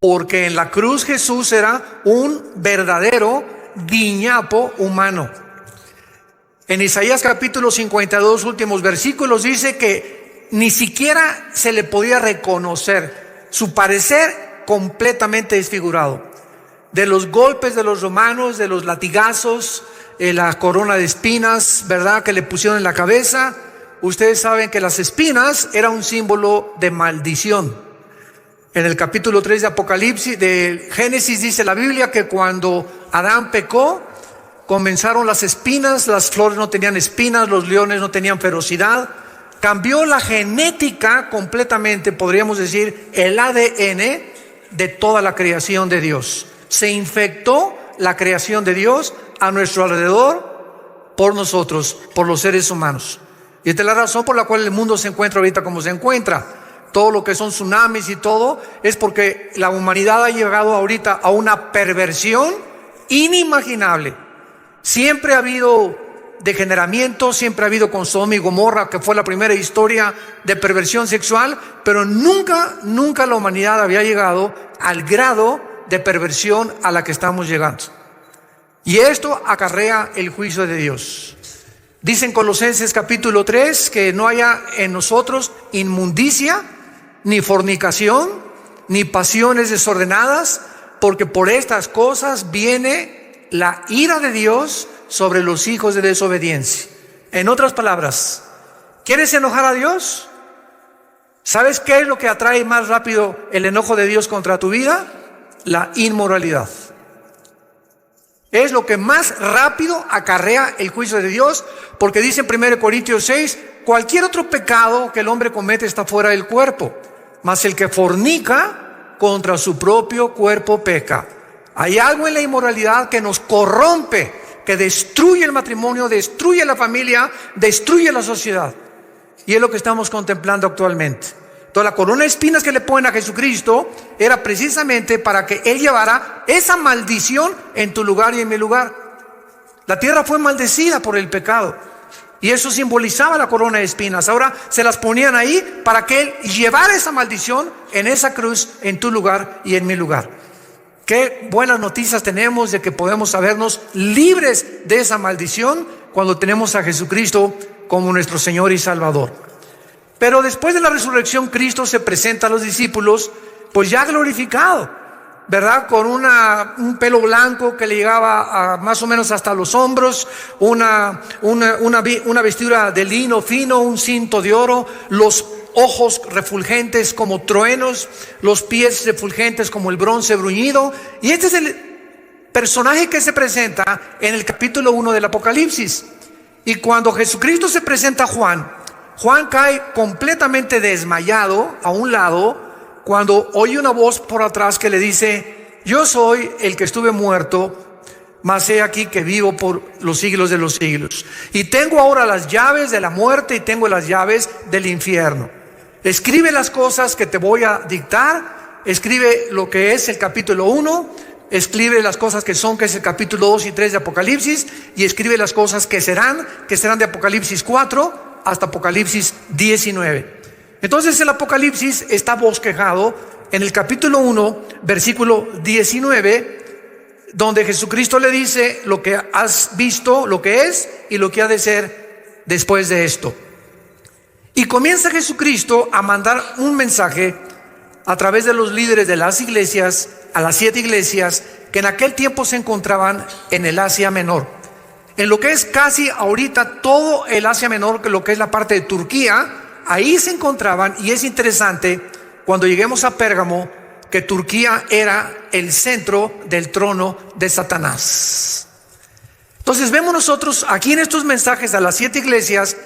porque en la cruz Jesús era un verdadero guiñapo humano. En Isaías capítulo 52, últimos versículos, dice que ni siquiera se le podía reconocer su parecer completamente desfigurado. De los golpes de los romanos, de los latigazos, la corona de espinas, ¿verdad?, que le pusieron en la cabeza. Ustedes saben que las espinas eran un símbolo de maldición. En el capítulo 3 de Apocalipsis, de Génesis, dice la Biblia que cuando Adán pecó, comenzaron las espinas, las flores no tenían espinas, los leones no tenían ferocidad. Cambió la genética completamente, podríamos decir, el ADN de toda la creación de Dios. Se infectó la creación de Dios a nuestro alrededor por nosotros, por los seres humanos. Y esta es la razón por la cual el mundo se encuentra ahorita como se encuentra. Todo lo que son tsunamis y todo es porque la humanidad ha llegado ahorita a una perversión inimaginable. Siempre ha habido degeneramiento, siempre ha habido con Sodoma y Gomorra, que fue la primera historia de perversión sexual, pero nunca la humanidad había llegado al grado de perversión a la que estamos llegando. Y esto acarrea el juicio de Dios. Dice en Colosenses capítulo 3 que no haya en nosotros inmundicia, ni fornicación, ni pasiones desordenadas, porque por estas cosas viene la ira de Dios sobre los hijos de desobediencia. En otras palabras, ¿quieres enojar a Dios? ¿Sabes qué es lo que atrae más rápido el enojo de Dios contra tu vida? La inmoralidad. Es lo que más rápido acarrea el juicio de Dios, porque dice en 1 Corintios 6, cualquier otro pecado que el hombre comete está fuera del cuerpo, mas el que fornica contra su propio cuerpo peca. Hay algo en la inmoralidad que nos corrompe, que destruye el matrimonio, destruye la familia, destruye la sociedad. Y es lo que estamos contemplando actualmente. Entonces la corona de espinas que le ponen a Jesucristo era precisamente para que Él llevara esa maldición en tu lugar y en mi lugar. La tierra fue maldecida por el pecado y eso simbolizaba la corona de espinas. Ahora se las ponían ahí para que Él llevara esa maldición en esa cruz, en tu lugar y en mi lugar. Qué buenas noticias tenemos de que podemos sabernos libres de esa maldición cuando tenemos a Jesucristo como nuestro Señor y Salvador. Pero después de la resurrección, Cristo se presenta a los discípulos, pues ya glorificado, ¿verdad? Con un pelo blanco que le llegaba a más o menos hasta los hombros, una vestidura de lino fino, un cinto de oro, los ojos refulgentes como truenos, los pies refulgentes como el bronce bruñido. Y este es el personaje que se presenta en el capítulo 1 del Apocalipsis. Y cuando Jesucristo se presenta a Juan cae completamente desmayado a un lado cuando oye una voz por atrás que le dice: yo soy el que estuve muerto, mas he aquí que vivo por los siglos de los siglos. Y tengo ahora las llaves de la muerte y tengo las llaves del infierno. Escribe las cosas que te voy a dictar, escribe lo que es el capítulo 1, escribe las cosas que son, que es el capítulo 2 y 3 de Apocalipsis, y escribe las cosas que serán de Apocalipsis 4 hasta Apocalipsis 19. Entonces el Apocalipsis está bosquejado en el capítulo 1, versículo 19, donde Jesucristo le dice lo que has visto, lo que es y lo que ha de ser después de esto. Y comienza Jesucristo a mandar un mensaje a través de los líderes de las iglesias, a las 7 iglesias que en aquel tiempo se encontraban en el Asia Menor. En lo que es casi ahorita todo el Asia Menor, lo que es la parte de Turquía, ahí se encontraban. Y es interesante cuando lleguemos a Pérgamo que Turquía era el centro del trono de Satanás. Entonces vemos nosotros aquí en estos mensajes a las 7 iglesias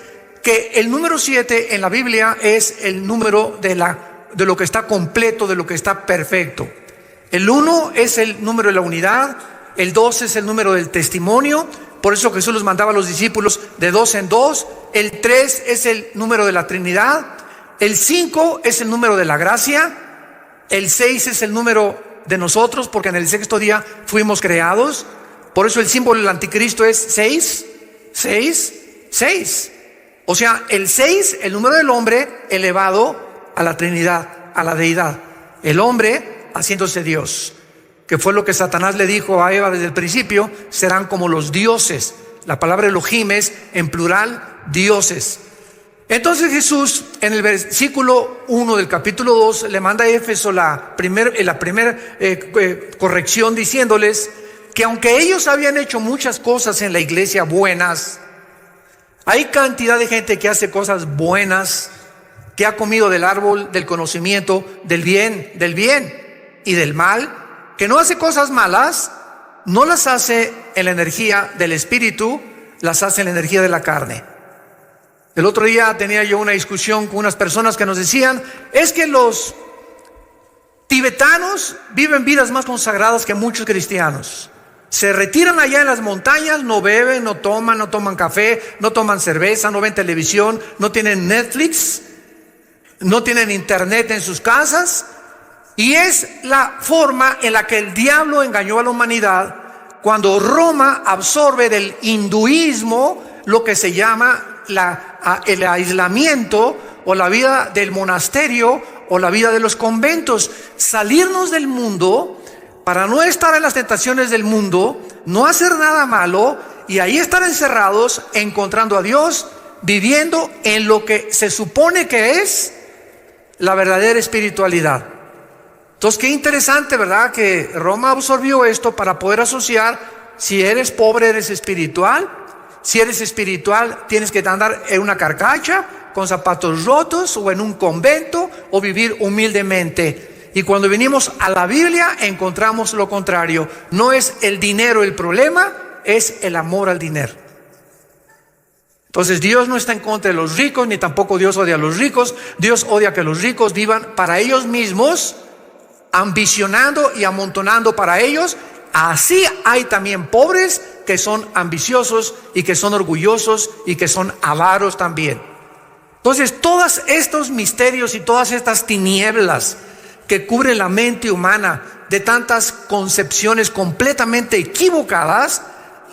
que el número 7 en la Biblia es el número de lo que está completo, de lo que está perfecto. El 1 es el número de la unidad, el 2 es el número del testimonio. Por eso Jesús los mandaba a los discípulos de 2 en 2. El 3 es el número de la Trinidad. El 5 es el número de la gracia. El 6 es el número de nosotros, porque en el 6º día fuimos creados. Por eso el símbolo del anticristo es 6, 6, 6. O sea, el 6, el número del hombre elevado a la Trinidad, a la deidad. El hombre haciéndose Dios, que fue lo que Satanás le dijo a Eva desde el principio: serán como los dioses. La palabra Elohim es en plural dioses. Entonces Jesús, en el versículo 1 del capítulo 2, le manda a Éfeso la primera corrección, diciéndoles que aunque ellos habían hecho muchas cosas en la iglesia buenas, hay cantidad de gente que hace cosas buenas, que ha comido del árbol del conocimiento del bien y del mal, que no hace cosas malas, no las hace en la energía del espíritu, las hace en la energía de la carne. El otro día tenía yo una discusión con unas personas que nos decían: es que los tibetanos viven vidas más consagradas que muchos cristianos. Se retiran allá en las montañas, no beben, no toman café, no toman cerveza, no ven televisión, no tienen Netflix, no tienen internet en sus casas. Y es la forma en la que el diablo engañó a la humanidad cuando Roma absorbe del hinduismo lo que se llama el aislamiento o la vida del monasterio o la vida de los conventos. Salirnos del mundo para no estar en las tentaciones del mundo, no hacer nada malo y ahí estar encerrados, encontrando a Dios, viviendo en lo que se supone que es la verdadera espiritualidad. Entonces, qué interesante, ¿verdad? Que Roma absorbió esto para poder asociar: si eres pobre, eres espiritual. Si eres espiritual, tienes que andar en una carcacha, con zapatos rotos, o en un convento, o vivir humildemente. Y cuando venimos a la Biblia, encontramos lo contrario. No es el dinero el problema, es el amor al dinero. Entonces, Dios no está en contra de los ricos, ni tampoco Dios odia a los ricos. Dios odia que los ricos vivan para ellos mismos, ambicionando y amontonando para ellos. Así hay también pobres que son ambiciosos y que son orgullosos y que son avaros también. Entonces, todos estos misterios y todas estas tinieblas que cubren la mente humana de tantas concepciones completamente equivocadas,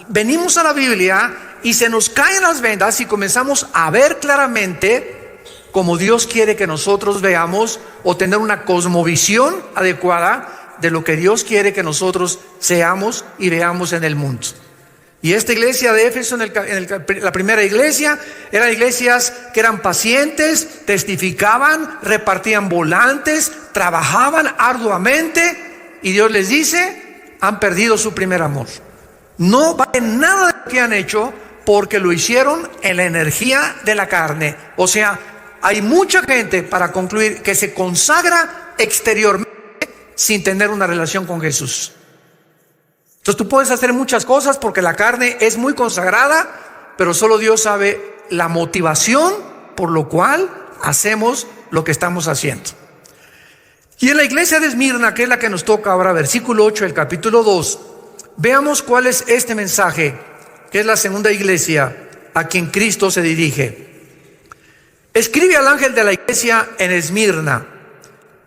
venimos a la Biblia y se nos caen las vendas y comenzamos a ver claramente como Dios quiere que nosotros veamos, o tener una cosmovisión adecuada de lo que Dios quiere que nosotros seamos y veamos en el mundo. Y esta iglesia de Éfeso, la primera iglesia, eran iglesias que eran pacientes, testificaban, repartían volantes, trabajaban arduamente, y Dios les dice: han perdido su primer amor. No vale nada de lo que han hecho, porque lo hicieron en la energía de la carne. O sea, hay mucha gente, para concluir, que se consagra exteriormente sin tener una relación con Jesús. Entonces tú puedes hacer muchas cosas porque la carne es muy consagrada, pero solo Dios sabe la motivación por lo cual hacemos lo que estamos haciendo. Y en la iglesia de Esmirna, que es la que nos toca ahora, versículo 8 del capítulo 2, veamos cuál es este mensaje, que es la segunda iglesia a quien Cristo se dirige. Escribe al ángel de la iglesia en Esmirna.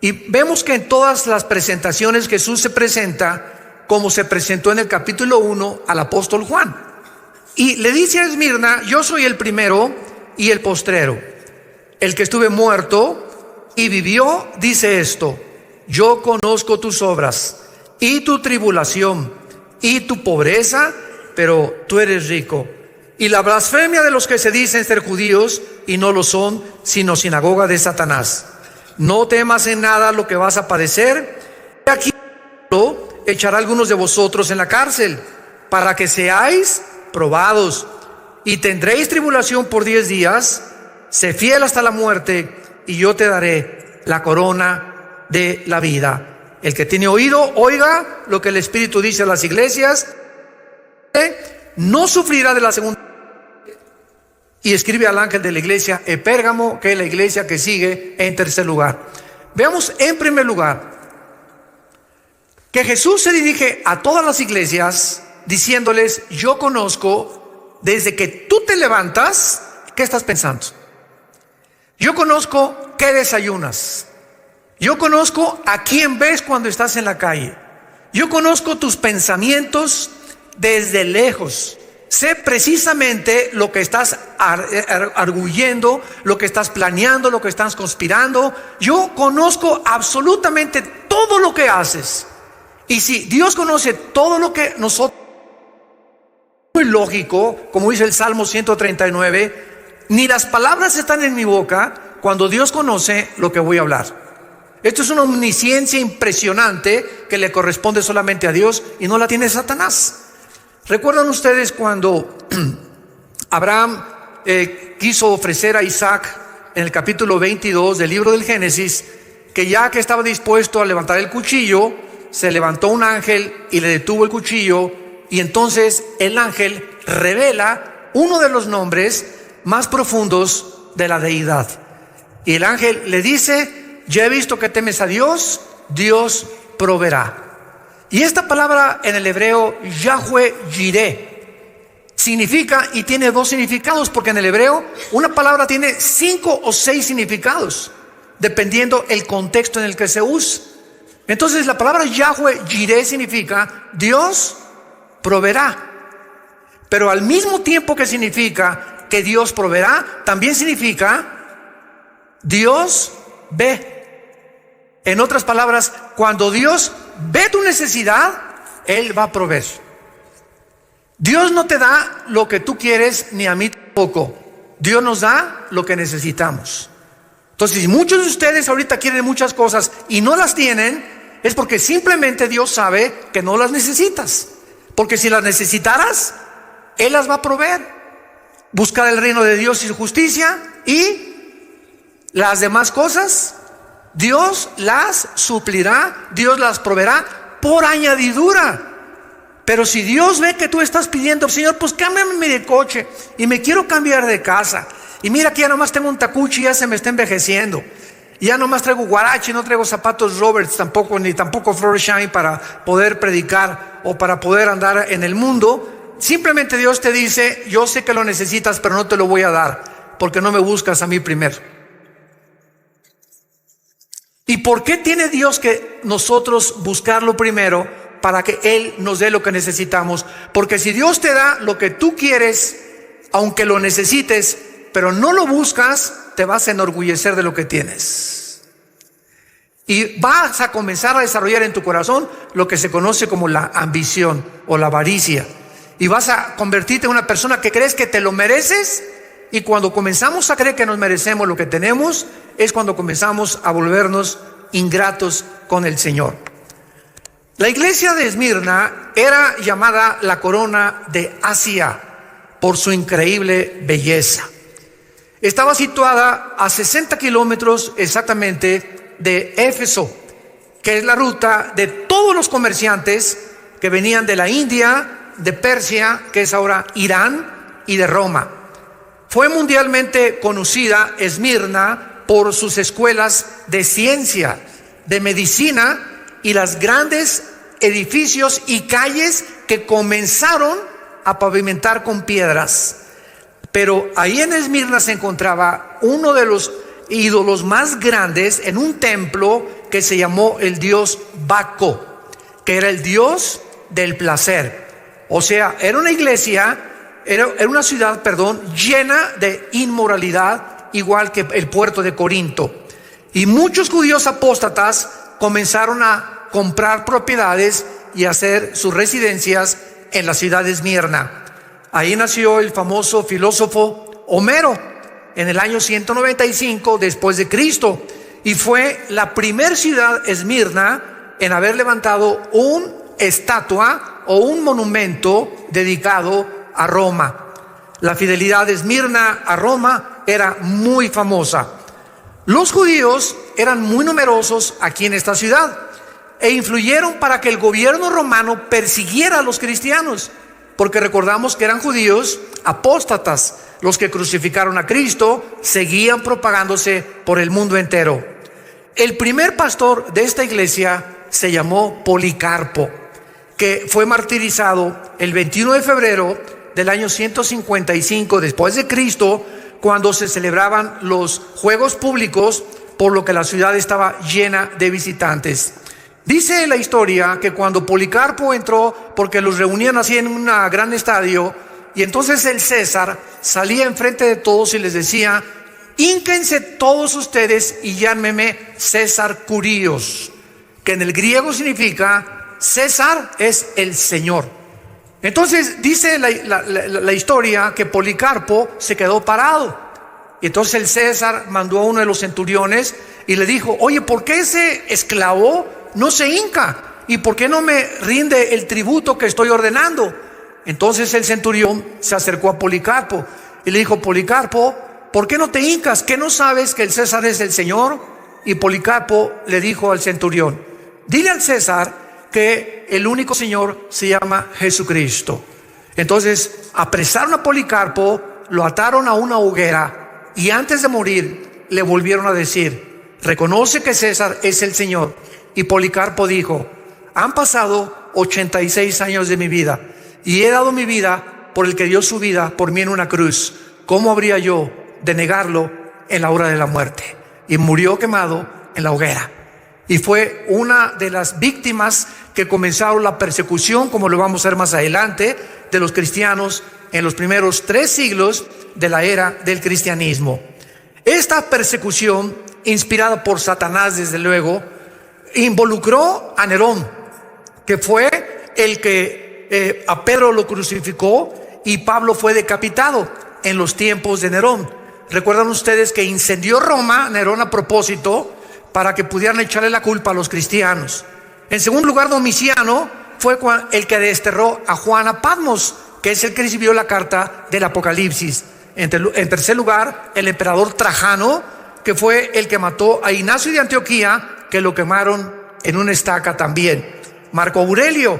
Y vemos que en todas las presentaciones Jesús se presenta como se presentó en el capítulo 1 al apóstol Juan. Y le dice a Esmirna: yo soy el primero y el postrero, el que estuve muerto y vivió, dice esto: yo conozco tus obras y tu tribulación y tu pobreza, pero tú eres rico, y la blasfemia de los que se dicen ser judíos y no lo son, sino sinagoga de Satanás. No temas en nada lo que vas a padecer. Aquí echará a algunos de vosotros en la cárcel, para que seáis probados, y tendréis tribulación por 10 días. Sé fiel hasta la muerte, y yo te daré la corona de la vida. El que tiene oído, oiga lo que el Espíritu dice a las iglesias. No sufrirá de la segunda. Y escribe al ángel de la iglesia en Pérgamo, que es la iglesia que sigue en tercer lugar. Veamos en primer lugar que Jesús se dirige a todas las iglesias diciéndoles: yo conozco desde que tú te levantas, ¿qué estás pensando? Yo conozco qué desayunas. Yo conozco a quién ves cuando estás en la calle. Yo conozco tus pensamientos desde lejos. Sé precisamente lo que estás arguyendo, lo que estás planeando, lo que estás conspirando. Yo conozco absolutamente todo todo lo que haces. Y si Dios conoce todo lo que nosotros, muy lógico, como dice el Salmo 139, ni las palabras están en mi boca cuando Dios conoce lo que voy a hablar. Esto es una omnisciencia impresionante que le corresponde solamente a Dios y no la tiene Satanás. ¿Recuerdan ustedes cuando Abraham quiso ofrecer a Isaac en el capítulo 22 del libro del Génesis, que ya que estaba dispuesto a levantar el cuchillo, se levantó un ángel y le detuvo el cuchillo, y entonces el ángel revela uno de los nombres más profundos de la deidad? Y el ángel le dice: ya he visto que temes a Dios, Dios proveerá. Y esta palabra en el hebreo, Yahweh Jireh, significa, y tiene dos significados, porque en el hebreo una palabra tiene 5 o 6 significados, dependiendo el contexto en el que se usa. Entonces la palabra Yahweh Jireh significa Dios proveerá, pero al mismo tiempo que significa que Dios proveerá, también significa Dios ve. En otras palabras, cuando Dios ve tu necesidad, Él va a proveer. Dios no te da lo que tú quieres, ni a mí tampoco. Dios nos da lo que necesitamos. Entonces, si muchos de ustedes ahorita quieren muchas cosas y no las tienen, es porque simplemente Dios sabe que no las necesitas. Porque si las necesitaras, Él las va a proveer. Buscar el reino de Dios y su justicia, y las demás cosas Dios las suplirá, Dios las proveerá por añadidura. Pero si Dios ve que tú estás pidiendo: Señor, pues cámbiame de coche, y me quiero cambiar de casa, y mira que ya nomás tengo un tacuchi y ya se me está envejeciendo, y ya nomás traigo guarache, no traigo zapatos Roberts tampoco, ni tampoco Florsheim para poder predicar o para poder andar en el mundo, simplemente Dios te dice: yo sé que lo necesitas, pero no te lo voy a dar, porque no me buscas a mí primero. ¿Y por qué tiene Dios que nosotros buscarlo primero? Para que Él nos dé lo que necesitamos. Porque si Dios te da lo que tú quieres, aunque lo necesites, pero no lo buscas, te vas a enorgullecer de lo que tienes. Y vas a comenzar a desarrollar en tu corazón lo que se conoce como la ambición o la avaricia. Y vas a convertirte en una persona que crees que te lo mereces. Y cuando comenzamos a creer que nos merecemos lo que tenemos, es cuando comenzamos a volvernos ingratos con el Señor. La iglesia de Esmirna era llamada la corona de Asia por su increíble belleza. Estaba situada a 60 kilómetros exactamente de Éfeso, que es la ruta de todos los comerciantes que venían de la India, de Persia, que es ahora Irán, y de Roma. Fue mundialmente conocida Esmirna por sus escuelas de ciencia, de medicina y los grandes edificios y calles que comenzaron a pavimentar con piedras. Pero ahí en Esmirna se encontraba uno de los ídolos más grandes en un templo que se llamó el dios Baco, que era el dios del placer. O sea, era una iglesia, era una ciudad, llena de inmoralidad, igual que el puerto de Corinto. Y muchos judíos apóstatas comenzaron a comprar propiedades y hacer sus residencias en la ciudad de Esmirna. Ahí nació el famoso filósofo Homero en el año 195 después de Cristo, y fue la primer ciudad, Esmirna, en haber levantado una estatua o un monumento dedicado a Roma. La fidelidad de Esmirna a Roma era muy famosa. Los judíos eran muy numerosos aquí en esta ciudad e influyeron para que el gobierno romano persiguiera a los cristianos, porque recordamos que eran judíos apóstatas. Los que crucificaron a Cristo seguían propagándose por el mundo entero. El primer pastor de esta iglesia se llamó Policarpo, que fue martirizado el 21 de febrero del año 155 después de Cristo, cuando se celebraban los Juegos Públicos, por lo que la ciudad estaba llena de visitantes. Dice la historia que cuando Policarpo entró, porque los reunían así en un gran estadio, y entonces el César salía enfrente de todos y les decía: hínquense todos ustedes y llámenme César Curíos, que en el griego significa César es el Señor. Entonces dice la historia que Policarpo se quedó parado. Y entonces el César mandó a uno de los centuriones y le dijo: oye, ¿por qué ese esclavo no se hinca? ¿Y por qué no me rinde el tributo que estoy ordenando? Entonces el centurión se acercó a Policarpo y le dijo: Policarpo, ¿por qué no te hincas? ¿Qué no sabes que el César es el Señor? Y Policarpo le dijo al centurión: dile al César que el único Señor se llama Jesucristo. Entonces apresaron a Policarpo, lo ataron a una hoguera y antes de morir le volvieron a decir: reconoce que César es el Señor. Y Policarpo dijo: han pasado 86 años de mi vida y he dado mi vida por el que dio su vida por mí en una cruz. ¿Cómo habría yo de negarlo en la hora de la muerte? Y murió quemado en la hoguera. Y fue una de las víctimas que comenzaron la persecución, como lo vamos a ver más adelante, de los cristianos en los primeros 3 siglos de la era del cristianismo. Esta persecución, inspirada por Satanás desde luego, involucró a Nerón, que fue el que a Pedro lo crucificó y Pablo fue decapitado en los tiempos de Nerón. Recuerdan ustedes que incendió Roma, Nerón, a propósito, para que pudieran echarle la culpa a los cristianos. En segundo lugar, Domiciano fue el que desterró a Juan a Patmos, que es el que recibió la carta del Apocalipsis. En tercer lugar, el emperador Trajano, que fue el que mató a Ignacio de Antioquía, que lo quemaron en una estaca también. Marco Aurelio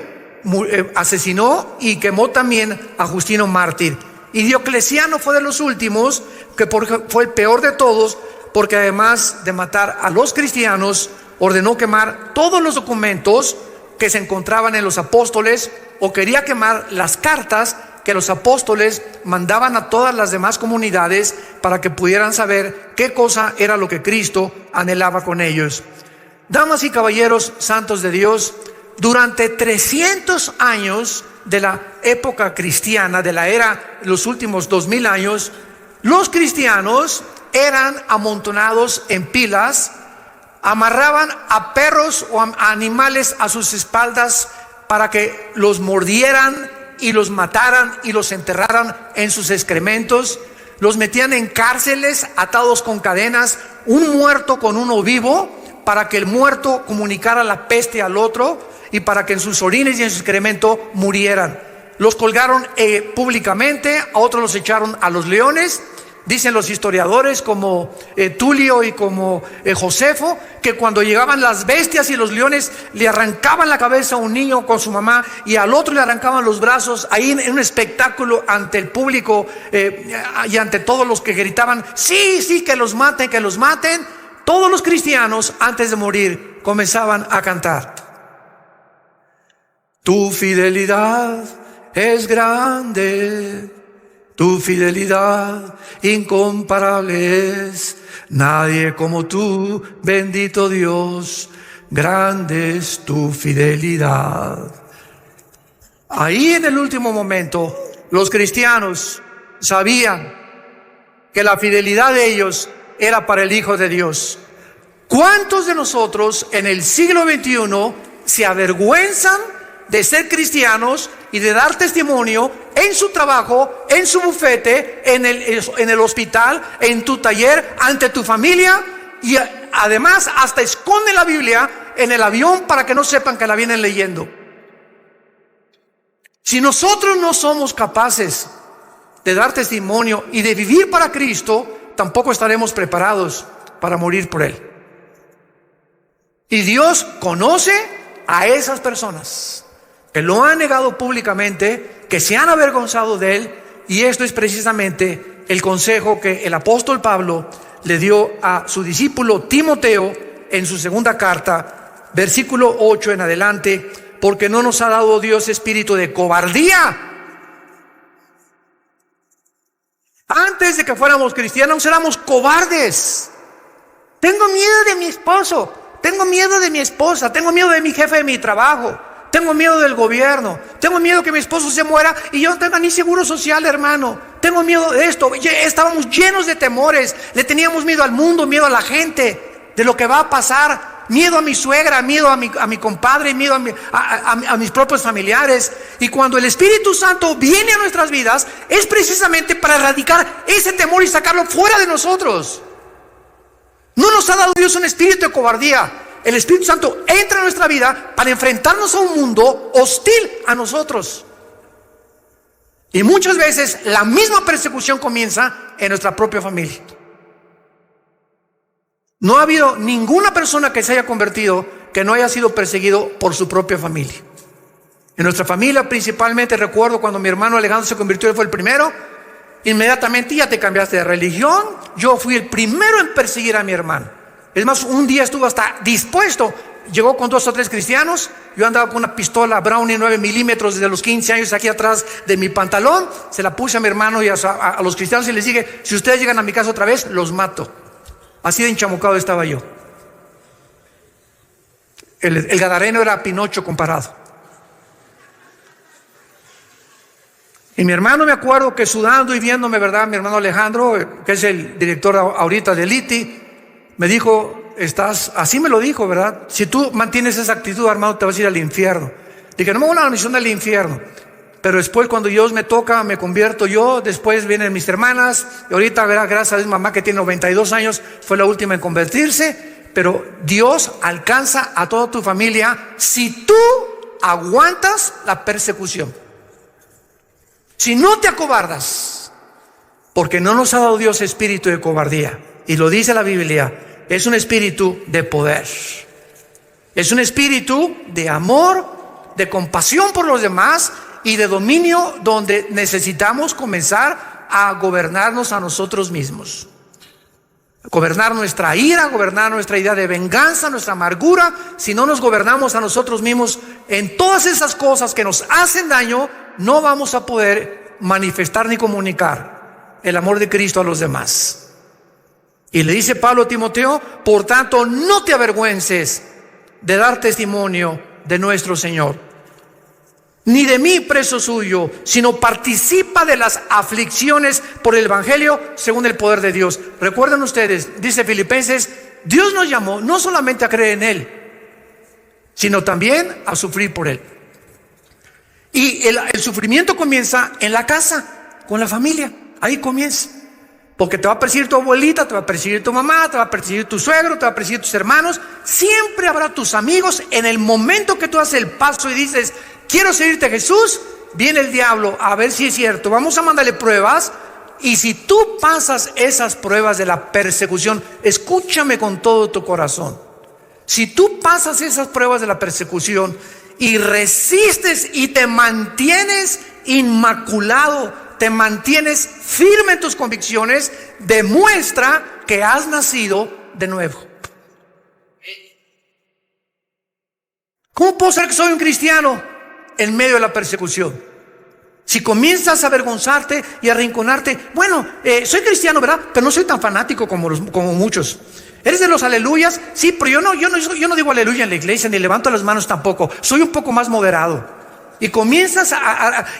asesinó y quemó también a Justino Mártir. Y Diocleciano fue de los últimos, que fue el peor de todos, porque además de matar a los cristianos, ordenó quemar todos los documentos que se encontraban en los apóstoles, o quería quemar las cartas que los apóstoles mandaban a todas las demás comunidades para que pudieran saber qué cosa era lo que Cristo anhelaba con ellos. Damas y caballeros santos de Dios, durante 300 años de la época cristiana, de la era, los últimos 2000 años, los cristianos eran amontonados en pilas, amarraban a perros o a animales a sus espaldas para que los mordieran y los mataran y los enterraran en sus excrementos, los metían en cárceles atados con cadenas, un muerto con uno vivo, para que el muerto comunicara la peste al otro y para que en sus orines y en su excremento murieran. Los colgaron públicamente, a otros los echaron a los leones. Dicen los historiadores como Tulio y como Josefo, que cuando llegaban las bestias y los leones le arrancaban la cabeza a un niño con su mamá y al otro le arrancaban los brazos, ahí en un espectáculo ante el público y ante todos los que gritaban: sí, sí, que los maten, que los maten. Todos los cristianos antes de morir comenzaban a cantar: tu fidelidad es grande, tu fidelidad incomparable es, nadie como tú, bendito Dios, grande es tu fidelidad. Ahí en el último momento, los cristianos sabían que la fidelidad de ellos era para el Hijo de Dios. ¿Cuántos de nosotros en el siglo XXI se avergüenzan de ser cristianos y de dar testimonio en su trabajo, en su bufete, en el hospital, en tu taller, ante tu familia? Y además hasta esconden la Biblia en el avión para que no sepan que la vienen leyendo. Si nosotros no somos capaces de dar testimonio y de vivir para Cristo, tampoco estaremos preparados para morir por Él. Y Dios conoce a esas personas que lo han negado públicamente, que se han avergonzado de Él, y esto es precisamente el consejo que el apóstol Pablo le dio a su discípulo Timoteo en su segunda carta, versículo 8 en adelante: porque no nos ha dado Dios espíritu de cobardía. Antes de que fuéramos cristianos éramos cobardes. Tengo miedo de mi esposo, tengo miedo de mi esposa, tengo miedo de mi jefe de mi trabajo, tengo miedo del gobierno, tengo miedo que mi esposo se muera y yo no tenga ni seguro social, hermano. Tengo miedo de esto. Estábamos llenos de temores, le teníamos miedo al mundo, miedo a la gente, de lo que va a pasar. miedo a mi suegra, miedo a mi compadre, miedo a mis propios familiares. Y cuando el Espíritu Santo viene a nuestras vidas, es precisamente para erradicar ese temor y sacarlo fuera de nosotros. No nos ha dado Dios un espíritu de cobardía. El Espíritu Santo entra en nuestra vida para enfrentarnos a un mundo hostil a nosotros. Y muchas veces la misma persecución comienza en nuestra propia familia. No ha habido ninguna persona que se haya convertido que no haya sido perseguido por su propia familia. En nuestra familia principalmente recuerdo cuando mi hermano Alejandro se convirtió, él fue el primero. Inmediatamente ya te cambiaste de religión. Yo fui el primero en perseguir a mi hermano. Es más, un día estuvo hasta dispuesto. Llegó con 2 o 3 cristianos. Yo andaba con una pistola Brownie 9 milímetros desde los 15 años aquí atrás de mi pantalón. Se la puse a mi hermano y a los cristianos y les dije: si ustedes llegan a mi casa otra vez, los mato. Así de enchamucado estaba yo. El gadareno era Pinocho comparado. Y mi hermano, me acuerdo que sudando y viéndome, ¿verdad? Mi hermano Alejandro, que es el director ahorita de LITI, me dijo: así me lo dijo, ¿verdad? Si tú mantienes esa actitud, hermano, te vas a ir al infierno. Dije: no me voy a la misión del infierno. Pero después, cuando Dios me toca, me convierto yo. Después vienen mis hermanas. Y ahorita, ¿verdad? Gracias a Dios, mamá, que tiene 92 años, fue la última en convertirse. Pero Dios alcanza a toda tu familia si tú aguantas la persecución. Si no te acobardas, porque no nos ha dado Dios espíritu de cobardía. Y lo dice la Biblia, es un espíritu de poder. Es un espíritu de amor, de compasión por los demás y de dominio, donde necesitamos comenzar a gobernarnos a nosotros mismos. Gobernar nuestra ira, gobernar nuestra idea de venganza, nuestra amargura. Si no nos gobernamos a nosotros mismos en todas esas cosas que nos hacen daño, no vamos a poder manifestar ni comunicar el amor de Cristo a los demás. Y le dice Pablo a Timoteo: por tanto, no te avergüences de dar testimonio de nuestro Señor, ni de mí preso suyo, sino participa de las aflicciones por el Evangelio según el poder de Dios. Recuerden ustedes, dice Filipenses, Dios nos llamó no solamente a creer en Él, sino también a sufrir por Él. Y el sufrimiento comienza en la casa, con la familia. Ahí comienza. Porque te va a perseguir tu abuelita, te va a perseguir tu mamá, te va a perseguir tu suegro, te va a perseguir tus hermanos. Siempre habrá tus amigos. En el momento que tú haces el paso y dices: quiero seguirte, Jesús, viene el diablo a ver si es cierto. Vamos a mandarle pruebas. Y si tú pasas esas pruebas de la persecución, escúchame con todo tu corazón. Si tú pasas esas pruebas de la persecución y resistes y te mantienes inmaculado, te mantienes firme en tus convicciones, demuestra que has nacido de nuevo. ¿Cómo puedo ser que soy un cristiano en medio de la persecución? Si comienzas a avergonzarte y a arrinconarte: bueno, soy cristiano, ¿verdad? Pero no soy tan fanático como muchos. ¿Eres de los aleluyas? Sí, pero yo no digo aleluya en la iglesia, ni levanto las manos tampoco. Soy un poco más moderado. Y comienzas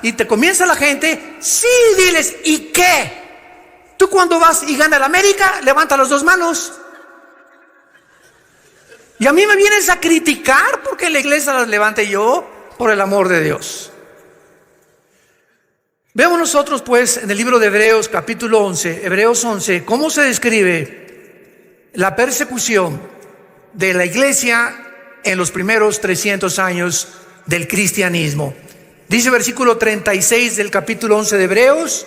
y te comienza la gente: sí, diles, ¿y qué? Tú cuando vas y gana el América, levanta las 2 manos. Y a mí me vienes a criticar porque la iglesia las levante yo, por el amor de Dios. Veamos nosotros pues en el libro de Hebreos capítulo 11, Hebreos 11, cómo se describe la persecución de la iglesia en los primeros 300 años del cristianismo. Dice versículo 36 del capítulo 11 de Hebreos: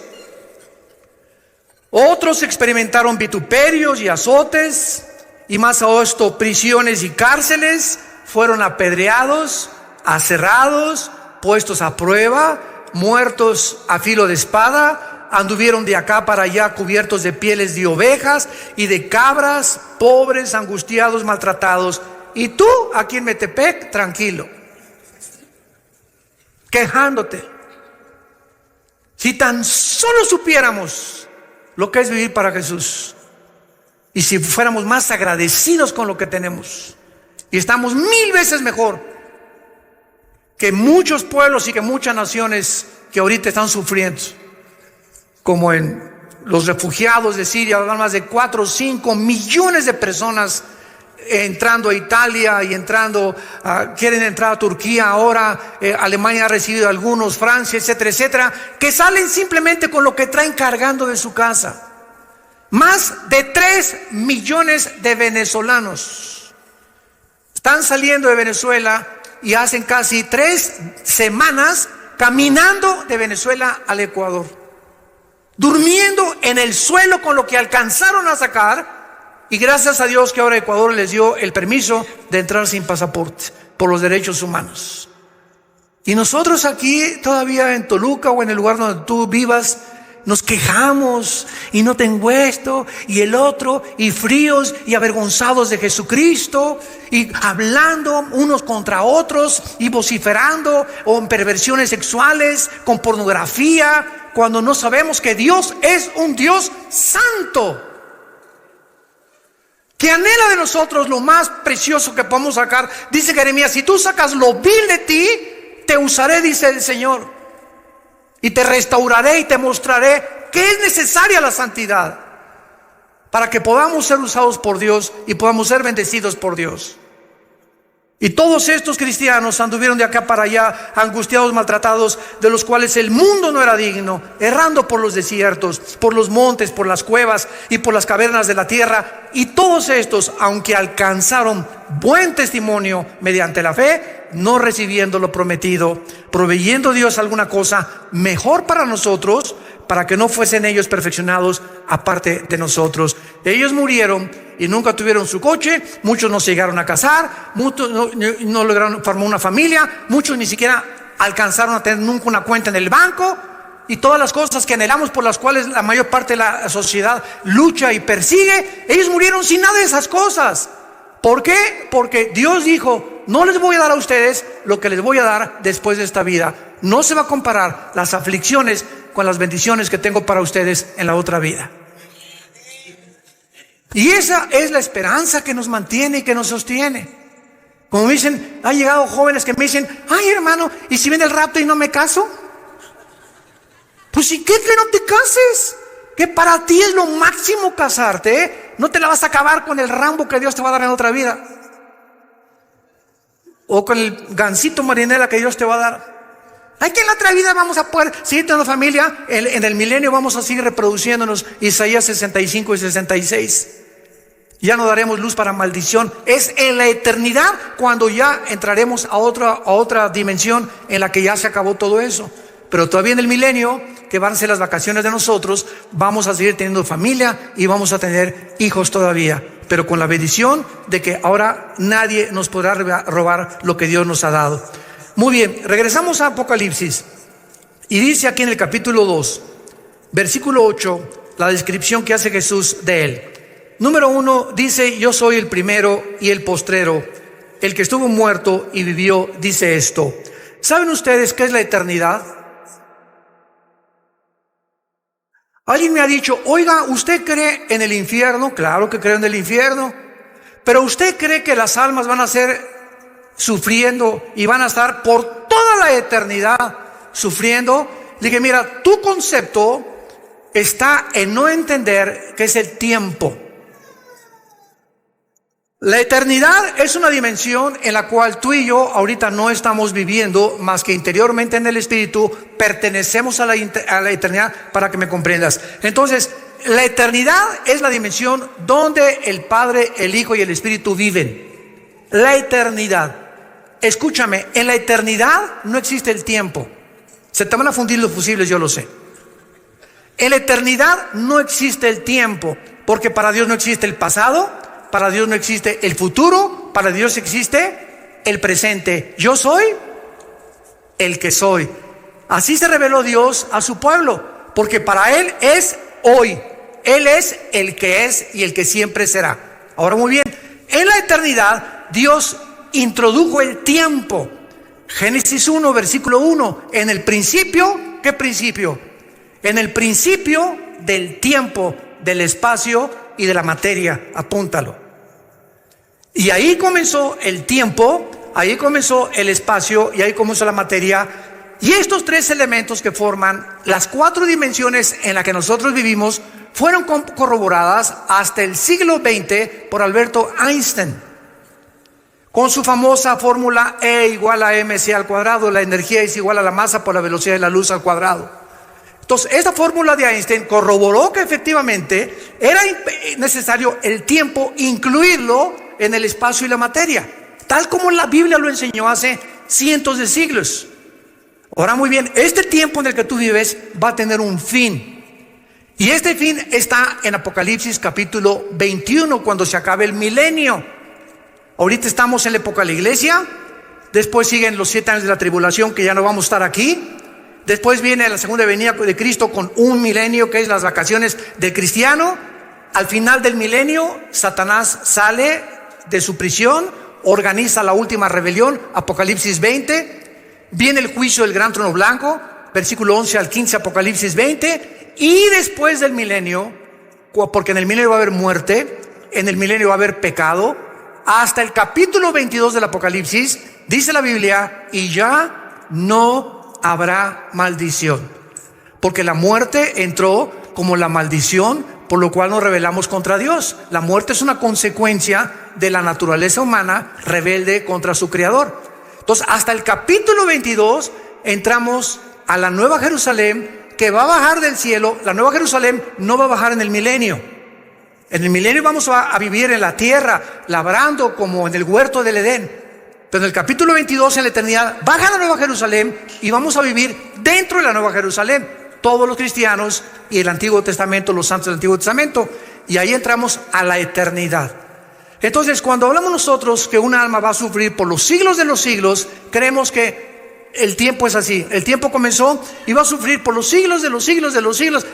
otros experimentaron vituperios y azotes, y más a esto prisiones y cárceles, fueron apedreados, aserrados, puestos a prueba, muertos a filo de espada, anduvieron de acá para allá cubiertos de pieles de ovejas y de cabras, pobres, angustiados, maltratados. Y tú aquí en Metepec, tranquilo, quejándote. Si tan solo supiéramos lo que es vivir para Jesús, y si fuéramos más agradecidos con lo que tenemos, y estamos 1000 veces mejor que muchos pueblos y que muchas naciones que ahorita están sufriendo, como en los refugiados de Siria. Más de 4 o 5 millones de personas entrando a Italia y quieren entrar a Turquía ahora, Alemania ha recibido algunos, Francia, etcétera, etcétera, que salen simplemente con lo que traen cargando de su casa. Más de 3 millones de venezolanos están saliendo de Venezuela y hacen casi 3 semanas caminando de Venezuela al Ecuador, durmiendo en el suelo con lo que alcanzaron a sacar, y gracias a Dios que ahora Ecuador les dio el permiso de entrar sin pasaporte por los derechos humanos. Y nosotros aquí todavía en Toluca o en el lugar donde tú vivas nos quejamos y no tengo esto y el otro, y fríos y avergonzados de Jesucristo, y hablando unos contra otros y vociferando, o en perversiones sexuales, con pornografía, cuando no sabemos que Dios es un Dios santo, que anhela de nosotros lo más precioso que podemos sacar. Dice Jeremías: si tú sacas lo vil de ti, te usaré, dice el Señor, y te restauraré y te mostraré que es necesaria la santidad para que podamos ser usados por Dios y podamos ser bendecidos por Dios. Y todos estos cristianos anduvieron de acá para allá, angustiados, maltratados, de los cuales el mundo no era digno, errando por los desiertos, por los montes, por las cuevas y por las cavernas de la tierra. Y todos estos, aunque alcanzaron buen testimonio mediante la fe, no recibiendo lo prometido, proveyendo Dios alguna cosa mejor para nosotros, para que no fuesen ellos perfeccionados aparte de nosotros. Ellos murieron y nunca tuvieron su coche, muchos no se llegaron a casar, muchos no lograron formar una familia, muchos ni siquiera alcanzaron a tener nunca una cuenta en el banco, y todas las cosas que anhelamos, por las cuales la mayor parte de la sociedad lucha y persigue, ellos murieron sin nada de esas cosas. ¿Por qué? Porque Dios dijo: no les voy a dar a ustedes lo que les voy a dar después de esta vida. No se va a comparar las aflicciones con las bendiciones que tengo para ustedes en la otra vida. Y esa es la esperanza que nos mantiene y que nos sostiene. Como me dicen, han llegado jóvenes que me dicen: ay, hermano, ¿y si viene el rapto y no me caso? Pues ¿y qué que no te cases? Que para ti es lo máximo casarte, ¿eh? No te la vas a acabar con el Rambo que Dios te va a dar en otra vida, o con el gansito marinela que Dios te va a dar. Hay que en la otra vida vamos a poder seguir teniendo familia, en el milenio vamos a seguir reproduciéndonos. Isaías 65 y 66. Ya no daremos luz para maldición. Es en la eternidad cuando ya entraremos a otra dimensión en la que ya se acabó todo eso. Pero todavía en el milenio, que van a ser las vacaciones de nosotros, vamos a seguir teniendo familia y vamos a tener hijos todavía, pero con la bendición de que ahora nadie nos podrá robar lo que Dios nos ha dado. Muy bien, regresamos a Apocalipsis, y dice aquí en el capítulo 2, versículo 8, la descripción que hace Jesús de él. Número 1 dice: yo soy el primero y el postrero, el que estuvo muerto y vivió, dice esto. ¿Saben ustedes qué es la eternidad? Alguien me ha dicho: oiga, ¿usted cree en el infierno? Claro que creo en el infierno. Pero ¿usted cree que las almas van a ser sufriendo y van a estar por toda la eternidad sufriendo? Le dije: mira, tu concepto está en no entender qué es el tiempo. La eternidad es una dimensión en la cual tú y yo ahorita no estamos viviendo, más que interiormente en el Espíritu pertenecemos a la eternidad, para que me comprendas. Entonces, la eternidad es la dimensión donde el Padre, el Hijo y el Espíritu viven. La eternidad. Escúchame, en la eternidad no existe el tiempo. Se te van a fundir los fusibles, yo lo sé. En la eternidad no existe el tiempo, porque para Dios no existe el pasado, para Dios no existe el futuro, para Dios existe el presente. Yo soy el que soy. Así se reveló Dios a su pueblo, porque para Él es hoy. Él es el que es y el que siempre será. Ahora muy bien, en la eternidad Dios introdujo el tiempo. Génesis 1, versículo 1. En el principio, ¿qué principio? En el principio del tiempo, del espacio y de la materia. Apúntalo. Y ahí comenzó el tiempo, ahí comenzó el espacio y ahí comenzó la materia. Y estos 3 elementos que forman las 4 dimensiones en las que nosotros vivimos fueron corroboradas hasta el siglo XX por Alberto Einstein. con su famosa fórmula E igual a mc al cuadrado. La energía es igual a la masa por la velocidad de la luz al cuadrado. Entonces, esta fórmula de Einstein corroboró que efectivamente era necesario el tiempo incluirlo en el espacio y la materia, tal como la Biblia lo enseñó hace cientos de siglos. Ahora, muy bien, este tiempo en el que tú vives va a tener un fin. Y este fin está en Apocalipsis capítulo 21, cuando se acabe el milenio. Ahorita estamos en la época de la iglesia. Después siguen los 7 años de la tribulación, que ya no vamos a estar aquí. Después viene la segunda venida de Cristo con un milenio, que es las vacaciones del cristiano. Al final del milenio, Satanás sale de su prisión, organiza la última rebelión, Apocalipsis 20. Viene el juicio del gran trono blanco, versículo 11 al 15, Apocalipsis 20. Y después del milenio, porque en el milenio va a haber muerte, en el milenio va a haber pecado, hasta el capítulo 22 del Apocalipsis, dice la Biblia, y ya no habrá maldición. Porque la muerte entró como la maldición, por lo cual nos rebelamos contra Dios. La muerte es una consecuencia de la naturaleza humana rebelde contra su Creador. Entonces, hasta el capítulo 22 entramos a la Nueva Jerusalén, que va a bajar del cielo. La Nueva Jerusalén no va a bajar en el milenio. En el milenio vamos a vivir en la tierra, labrando como en el huerto del Edén. Pero en el capítulo 22, en la eternidad, baja la Nueva Jerusalén y vamos a vivir dentro de la Nueva Jerusalén, todos los cristianos y el Antiguo Testamento, los santos del Antiguo Testamento. Y ahí entramos a la eternidad. Entonces, cuando hablamos nosotros que un alma va a sufrir por los siglos de los siglos, creemos que el tiempo es así. El tiempo comenzó y va a sufrir por los siglos de los siglos de los siglos.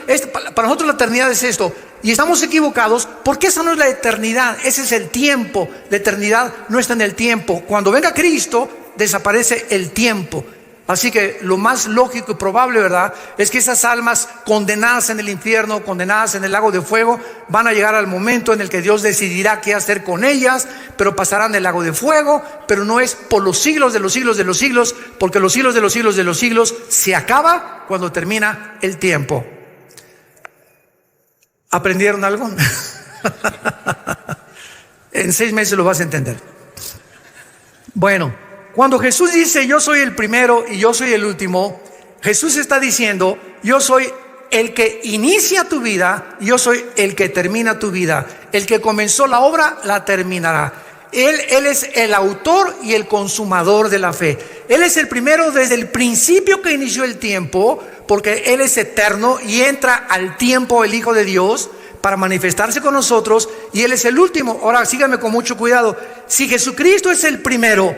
Para nosotros la eternidad es esto. Y estamos equivocados porque esa no es la eternidad. Ese es el tiempo. La eternidad no está en el tiempo. Cuando venga Cristo, desaparece el tiempo. Así que lo más lógico y probable, ¿verdad?, es que esas almas condenadas en el infierno, condenadas en el lago de fuego, van a llegar al momento en el que Dios decidirá qué hacer con ellas, pero pasarán el lago de fuego. Pero no es por los siglos de los siglos de los siglos, porque los siglos de los siglos de los siglos se acaba cuando termina el tiempo. ¿Aprendieron algo? En 6 meses lo vas a entender. Bueno, cuando Jesús dice yo soy el primero y yo soy el último, Jesús está diciendo yo soy el que inicia tu vida, yo soy el que termina tu vida. El que comenzó la obra la terminará. Él es el autor y el consumador de la fe. Él es el primero desde el principio que inició el tiempo, porque Él es eterno y entra al tiempo el Hijo de Dios para manifestarse con nosotros, y Él es el último. Ahora síganme con mucho cuidado. Si Jesucristo es el primero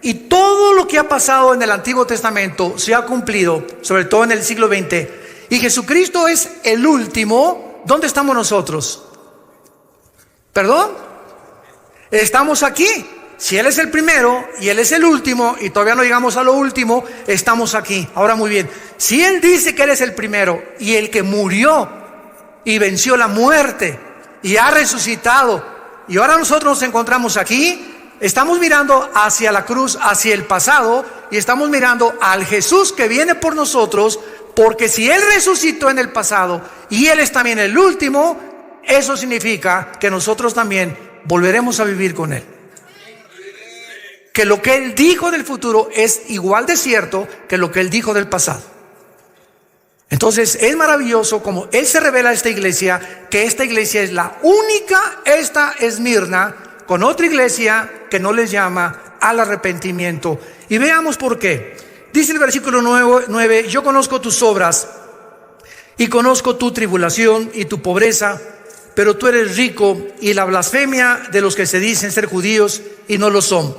y todo lo que ha pasado en el Antiguo Testamento se ha cumplido, sobre todo en el siglo XX, y Jesucristo es el último, ¿dónde estamos nosotros? ¿Perdón? Estamos aquí. Si Él es el primero y Él es el último y todavía no llegamos a lo último, estamos aquí. Ahora muy bien, si Él dice que Él es el primero y el que murió y venció la muerte y ha resucitado, y ahora nosotros nos encontramos aquí, estamos mirando hacia la cruz, hacia el pasado, y estamos mirando al Jesús que viene por nosotros, porque si Él resucitó en el pasado y Él es también el último, eso significa que nosotros también volveremos a vivir con Él. Que lo que Él dijo del futuro es igual de cierto que lo que Él dijo del pasado. Entonces es maravilloso como Él se revela a esta iglesia, que esta iglesia es la única, esta Esmirna, con otra iglesia que no les llama al arrepentimiento. Y veamos por qué. Dice el versículo 9, yo conozco tus obras y conozco tu tribulación y tu pobreza, pero tú eres rico, y la blasfemia de los que se dicen ser judíos y no lo son.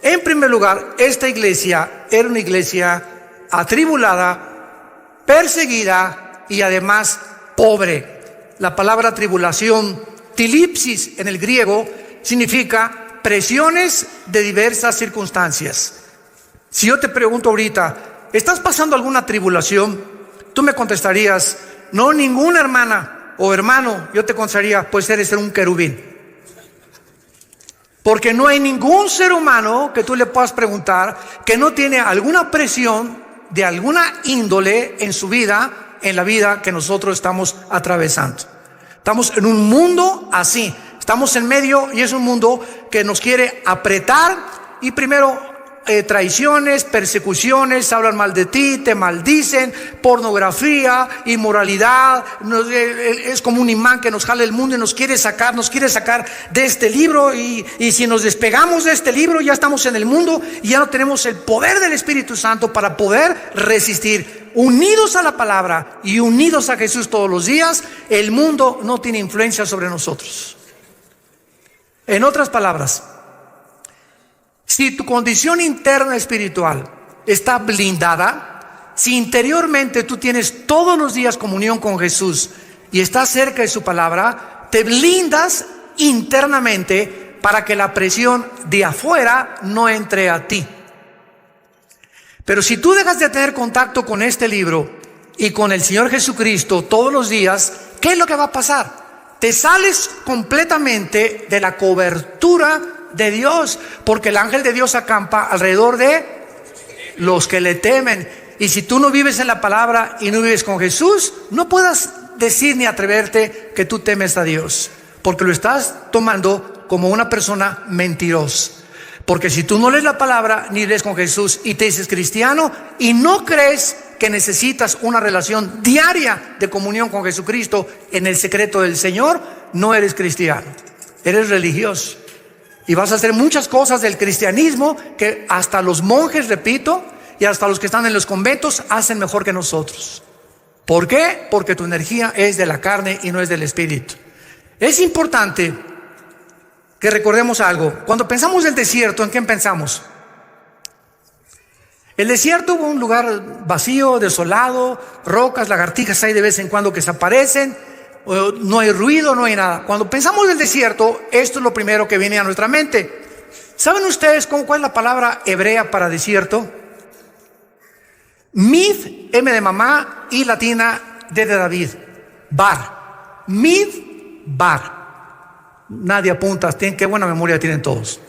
En primer lugar, esta iglesia era una iglesia atribulada, perseguida y además pobre. La palabra tribulación, tilipsis en el griego, significa presiones de diversas circunstancias. Si yo te pregunto ahorita, ¿estás pasando alguna tribulación? Tú me contestarías, no, ninguna, hermana o hermano. Yo te contestaría, pues eres ser un querubín. Porque no hay ningún ser humano que tú le puedas preguntar que no tiene alguna presión de alguna índole en su vida, en la vida que nosotros estamos atravesando. Estamos en un mundo así. Estamos en medio y es un mundo que nos quiere apretar y primero traiciones, persecuciones, hablan mal de ti, te maldicen, pornografía, inmoralidad, es como un imán que nos jala el mundo y nos quiere sacar de este libro y si nos despegamos de este libro ya estamos en el mundo y ya no tenemos el poder del Espíritu Santo para poder resistir. Unidos a la palabra y unidos a Jesús todos los días, el mundo no tiene influencia sobre nosotros. En otras palabras, si tu condición interna espiritual está blindada, si interiormente tú tienes todos los días comunión con Jesús y estás cerca de su palabra, te blindas internamente para que la presión de afuera no entre a ti. Pero si tú dejas de tener contacto con este libro y con el Señor Jesucristo todos los días, ¿qué es lo que va a pasar? Te sales completamente de la cobertura de Dios, porque el ángel de Dios acampa alrededor de los que le temen. Y si tú no vives en la palabra y no vives con Jesús, no puedas decir ni atreverte que tú temes a Dios, porque lo estás tomando como una persona mentirosa. Porque si tú no lees la palabra ni lees con Jesús y te dices cristiano y no crees que necesitas una relación diaria de comunión con Jesucristo en el secreto del Señor, no eres cristiano, eres religioso. Y vas a hacer muchas cosas del cristianismo que hasta los monjes, repito, y hasta los que están en los conventos hacen mejor que nosotros. ¿Por qué? Porque tu energía es de la carne y no es del espíritu. Es importante que recordemos algo. Cuando pensamos en el desierto, ¿en qué pensamos? El desierto fue un lugar vacío, desolado, rocas, lagartijas hay de vez en cuando que se aparecen. No hay ruido, no hay nada. Cuando pensamos en el desierto, esto es lo primero que viene a nuestra mente. ¿Saben ustedes cuál es la palabra hebrea para desierto? Mid, M de mamá, y latina, D de David. Bar. Mid, bar. Nadie apunta, qué buena memoria tienen todos.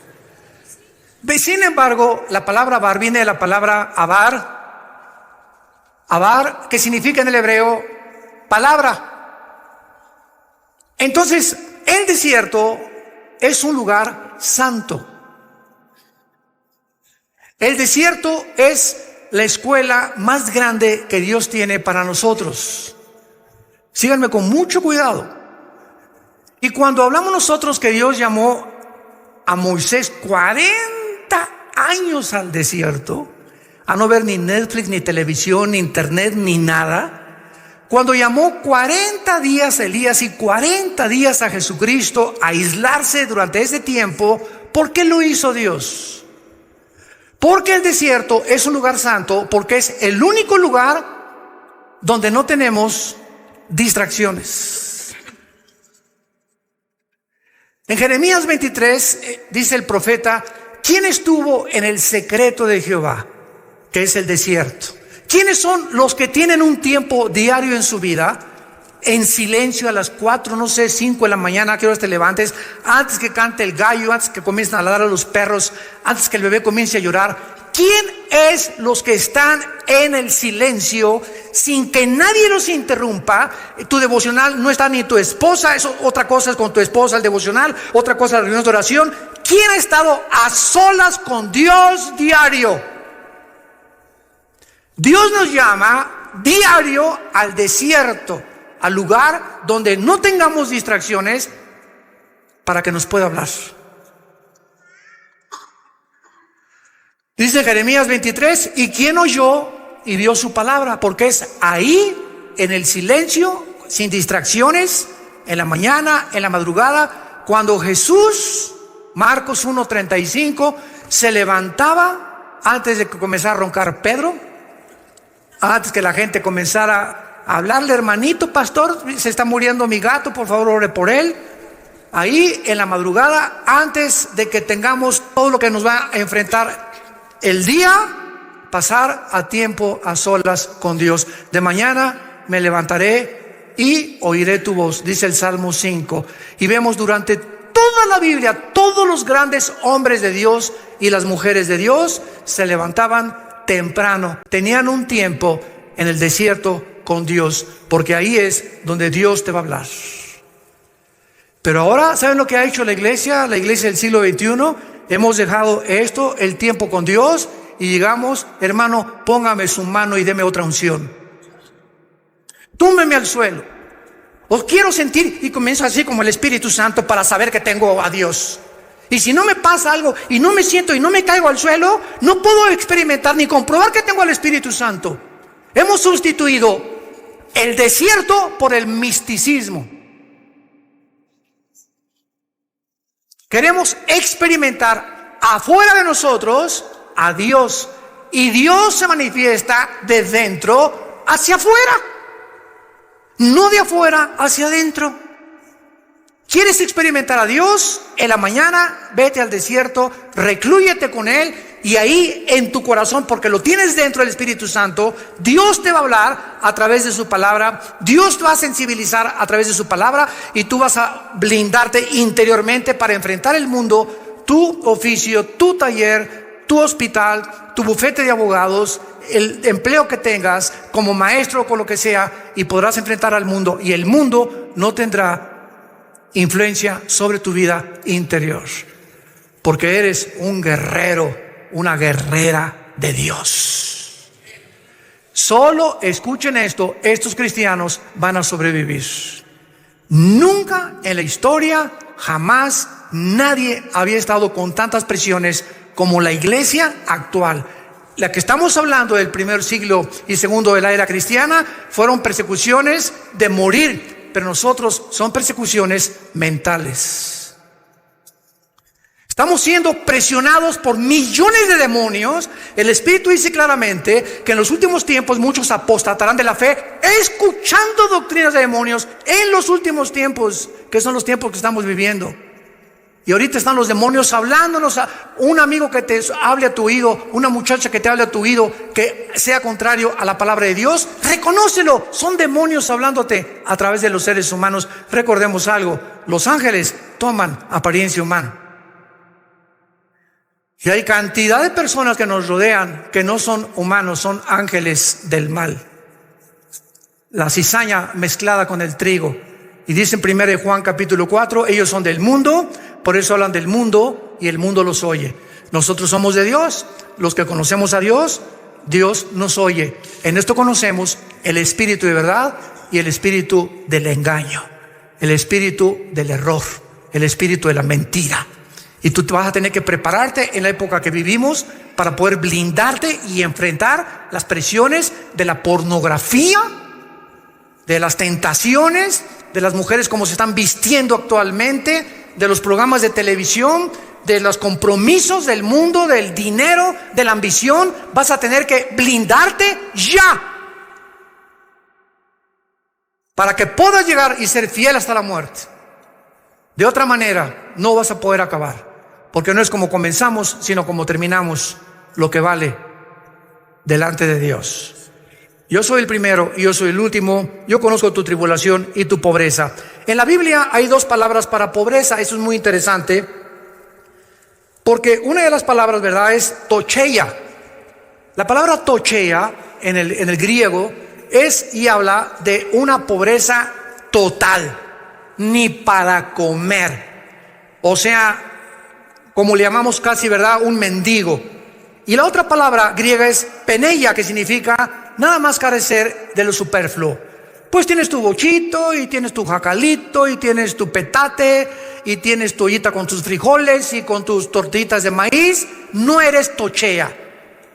Sin embargo, la palabra bar viene de la palabra abar. Abar, que significa en el hebreo palabra. Entonces, el desierto es un lugar santo. El desierto es la escuela más grande que Dios tiene para nosotros. Síganme con mucho cuidado. Y cuando hablamos nosotros que Dios llamó a Moisés 40 años al desierto, a no ver ni Netflix, ni televisión, ni internet, ni nada. Cuando llamó 40 días a Elías y 40 días a Jesucristo a aislarse durante ese tiempo, ¿por qué lo hizo Dios? Porque el desierto es un lugar santo, porque es el único lugar donde no tenemos distracciones. En Jeremías 23 dice el profeta, ¿quién estuvo en el secreto de Jehová? Que es el desierto. ¿Quiénes son los que tienen un tiempo diario en su vida, en silencio a las 4, no sé, 5 de la mañana, que horas te levantes, antes que cante el gallo, antes que comiencen a ladrar a los perros, antes que el bebé comience a llorar? ¿Quién es los que están en el silencio sin que nadie los interrumpa? Tu devocional no está ni tu esposa, eso otra cosa es con tu esposa el devocional, otra cosa la reunión de oración. ¿Quién ha estado a solas con Dios diario? Dios nos llama diario al desierto, al lugar donde no tengamos distracciones para que nos pueda hablar. Dice Jeremías 23, ¿y quién oyó y vio su palabra? Porque es ahí, en el silencio, sin distracciones, en la mañana, en la madrugada, cuando Jesús, Marcos 1:35, se levantaba antes de que comenzara a roncar Pedro, antes que la gente comenzara a hablarle, hermanito pastor, se está muriendo mi gato, por favor ore por él. Ahí en la madrugada, antes de que tengamos todo lo que nos va a enfrentar el día, pasar a tiempo a solas con Dios. De mañana me levantaré y oiré tu voz, dice el Salmo 5. Y vemos durante toda la Biblia, todos los grandes hombres de Dios y las mujeres de Dios se levantaban temprano, tenían un tiempo en el desierto con Dios, porque ahí es donde Dios te va a hablar. Pero ahora, ¿saben lo que ha hecho la iglesia? La iglesia del siglo XXI. Hemos dejado esto, el tiempo con Dios, y llegamos, hermano, póngame su mano y deme otra unción. Túmbeme al suelo. Os quiero sentir, y comienzo así como el Espíritu Santo para saber que tengo a Dios. Y si no me pasa algo y no me siento y no me caigo al suelo, no puedo experimentar ni comprobar que tengo al Espíritu Santo. Hemos sustituido el desierto por el misticismo. Queremos experimentar afuera de nosotros a Dios. Y Dios se manifiesta de dentro hacia afuera, no de afuera hacia adentro. ¿Quieres experimentar a Dios? En la mañana vete al desierto, reclúyete con Él, y ahí en tu corazón, porque lo tienes dentro del Espíritu Santo, Dios te va a hablar a través de su palabra, Dios te va a sensibilizar a través de su palabra, y tú vas a blindarte interiormente para enfrentar el mundo, tu oficio, tu taller, tu hospital, tu bufete de abogados, el empleo que tengas como maestro o con lo que sea, y podrás enfrentar al mundo, y el mundo no tendrá influencia sobre tu vida interior, porque eres un guerrero, una guerrera de Dios. Solo escuchen esto, estos cristianos van a sobrevivir. Nunca en la historia, jamás, nadie había estado con tantas presiones como la iglesia actual. La que estamos hablando del primer siglo y segundo de la era cristiana fueron persecuciones de morir, pero nosotros son persecuciones mentales. Estamos siendo presionados por millones de demonios. El Espíritu dice claramente que en los últimos tiempos muchos apostatarán de la fe, escuchando doctrinas de demonios en los últimos tiempos, que son los tiempos que estamos viviendo. Y ahorita están los demonios hablándonos, a un amigo que te hable a tu oído, una muchacha que te hable a tu oído, que sea contrario a la palabra de Dios, reconócelo, son demonios hablándote a través de los seres humanos. Recordemos algo, los ángeles toman apariencia humana. Y hay cantidad de personas que nos rodean que no son humanos, son ángeles del mal. La cizaña mezclada con el trigo. Y dice en 1 Juan capítulo 4, ellos son del mundo, por eso hablan del mundo y el mundo los oye. Nosotros somos de Dios, los que conocemos a Dios, Dios nos oye. En esto conocemos el espíritu de verdad y el espíritu del engaño, el espíritu del error, el espíritu de la mentira. Y tú te vas a tener que prepararte en la época que vivimos para poder blindarte y enfrentar las presiones de la pornografía, de las tentaciones, de las mujeres como se están vistiendo actualmente, de los programas de televisión, de los compromisos del mundo, del dinero, de la ambición. Vas a tener que blindarte ya, para que puedas llegar y ser fiel hasta la muerte. De otra manera no vas a poder acabar, porque no es como comenzamos, sino como terminamos lo que vale delante de Dios. Yo soy el primero y yo soy el último. Yo conozco tu tribulación y tu pobreza. En la Biblia hay dos palabras para pobreza. Eso es muy interesante, porque una de las palabras, ¿verdad?, es tocheia. La palabra tocheia en el griego es y habla de una pobreza total, ni para comer. O sea, como le llamamos casi, ¿verdad?, un mendigo. Y la otra palabra griega es peneia, que significa nada más carecer de lo superfluo. Pues tienes tu bochito, y tienes tu jacalito, y tienes tu petate, y tienes tu ollita con tus frijoles y con tus tortillitas de maíz. No eres tochea.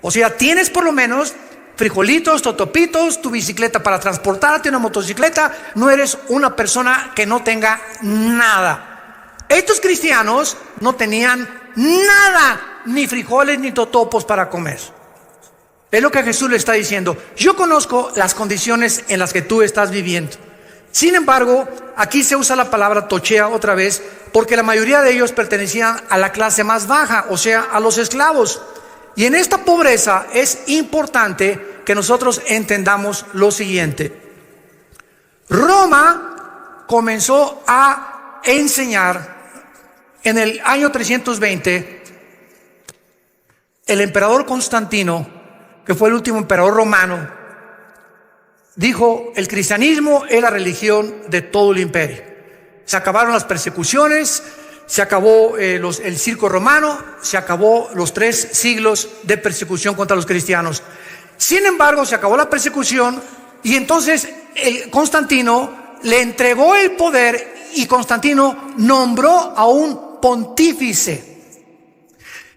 O sea, tienes por lo menos frijolitos, totopitos, tu bicicleta para transportarte, una motocicleta. No eres una persona que no tenga nada. Estos cristianos no tenían nada, ni frijoles ni totopos para comer. Es lo que Jesús le está diciendo. Yo conozco las condiciones en las que tú estás viviendo. Sin embargo, aquí se usa la palabra tochea otra vez, porque la mayoría de ellos pertenecían a la clase más baja, o sea, a los esclavos. Y en esta pobreza es importante que nosotros entendamos lo siguiente. Roma comenzó a enseñar en el año 320. El emperador Constantino, que fue el último emperador romano, dijo: el cristianismo es la religión de todo el imperio. Se acabaron las persecuciones, se acabó el circo romano, se acabó los 3 siglos de persecución contra los cristianos. Sin embargo, se acabó la persecución y entonces Constantino le entregó el poder y Constantino nombró a un pontífice.